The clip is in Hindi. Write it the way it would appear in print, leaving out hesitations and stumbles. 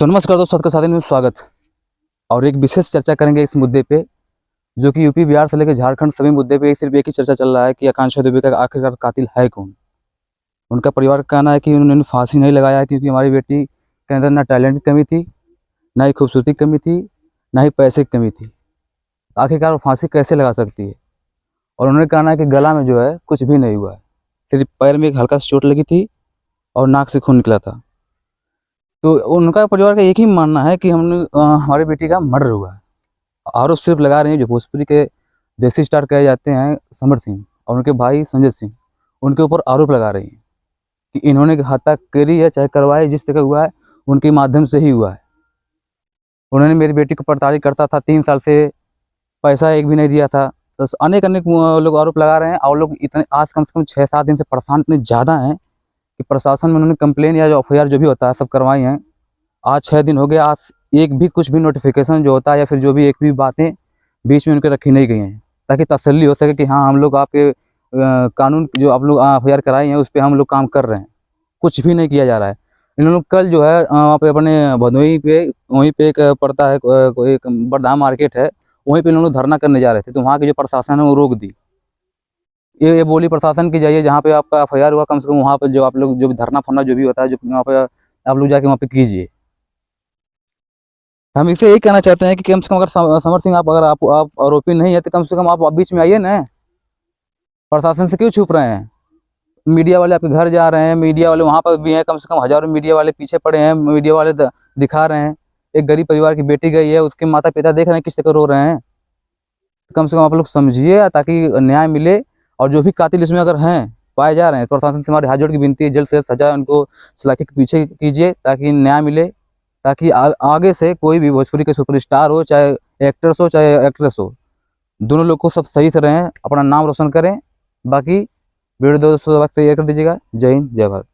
तो नमस्कार दोस्तों, सबका साथ में स्वागत। और एक विशेष चर्चा करेंगे इस मुद्दे पे, जो कि यूपी बिहार से लेकर झारखंड सभी मुद्दे पे सिर्फ एक ही चर्चा चल रहा है कि आकांक्षा दुबे का आखिरकार कातिल है कौन। उनका परिवार का कहना है कि उन्होंने फांसी नहीं लगाया है क्योंकि हमारी बेटी के अंदर ना टैलेंट की कमी थी, ना ही खूबसूरती की कमी थी, ना ही पैसे की कमी थी। आखिरकार वो फांसी कैसे लगा सकती है। और उन्होंने कहना है कि गला में जो है कुछ भी नहीं हुआ है, सिर्फ पैर में एक हल्का सा चोट लगी थी और नाक से खून निकला था। तो उनका परिवार का एक ही मानना है कि हमारी बेटी का मर्डर हुआ है। आरोप सिर्फ लगा रहे हैं जो भोजपुरी के देसी स्टार कहे जाते हैं समर सिंह और उनके भाई संजय सिंह, उनके ऊपर आरोप लगा रही हैं कि इन्होंने हत्या करी है, चाहे करवाई, जिस तरह हुआ है उनके माध्यम से ही हुआ है। उन्होंने मेरी बेटी को प्रताड़ित करता था, 3 साल से पैसा एक भी नहीं दिया था। तो अनेक अनेक लोग आरोप लगा रहे हैं और लोग इतने आज कम से कम 6-7 दिन से परेशान इतने ज़्यादा हैं कि प्रशासन में उन्होंने कंप्लेन या जो एफआईआर जो भी होता है सब करवाई हैं। आज 6 दिन हो गए, आज एक भी कुछ भी नोटिफिकेशन जो होता है या फिर जो भी एक भी बातें बीच में उनके रखी नहीं गई हैं, ताकि तसल्ली हो सके कि हाँ हम लोग आपके कानून जो आप लोग एफआईआर कराई हैं उस पर हम लोग काम कर रहे हैं। कुछ भी नहीं किया जा रहा है। इन लोग कल जो है वहाँ पे अपने भदोही पे, वहीं पे एक पड़ता है कोई एक बरधा मार्केट है, वहीं पे इन लोग धरना करने जा रहे थे। तो वहाँ की जो प्रशासन है वो रोक दी। ये बोली प्रशासन की जाइए जहाँ पे आपका एफआईआर हुआ, कम से कम वहाँ पर जो आप लोग जो भी धरना फरना जो भी होता है जो वहाँ पे आप लोग जाके वहाँ पे कीजिए। हम इसे यही कहना चाहते हैं कि कम से कम अगर समर सिंह अगर आप आरोपी नहीं है तो कम से कम आप बीच में आइए ना। प्रशासन से क्यों छुप रहे हैं। मीडिया वाले आपके घर जा रहे हैं, मीडिया वाले वहाँ पर भी हैं, कम से कम हज़ारों मीडिया वाले पीछे पड़े हैं, मीडिया वाले दिखा रहे हैं। एक गरीब परिवार की बेटी गई है, उसके माता पिता देख रहे हैं किस तरह रो रहे हैं। तो कम से कम आप लोग समझिए ताकि न्याय मिले। और जो भी कातिल इसमें अगर हैं पाए जा रहे हैं तो प्रशासन से हमारी हाथ जोड़ की विनती है, जल्द से जल्द सजा उनको सलाखी के पीछे कीजिए ताकि न्याय मिले, ताकि आगे से कोई भी भोजपुरी के सुपरस्टार हो, चाहे एक्टर्स हो चाहे एक्ट्रेस हो, दोनों लोग को सब सही से रहें, अपना नाम रोशन करें। बाकी वीडियो दोस्तों वक्त से शेयर कर दीजिएगा। जय हिंद, जय भारत।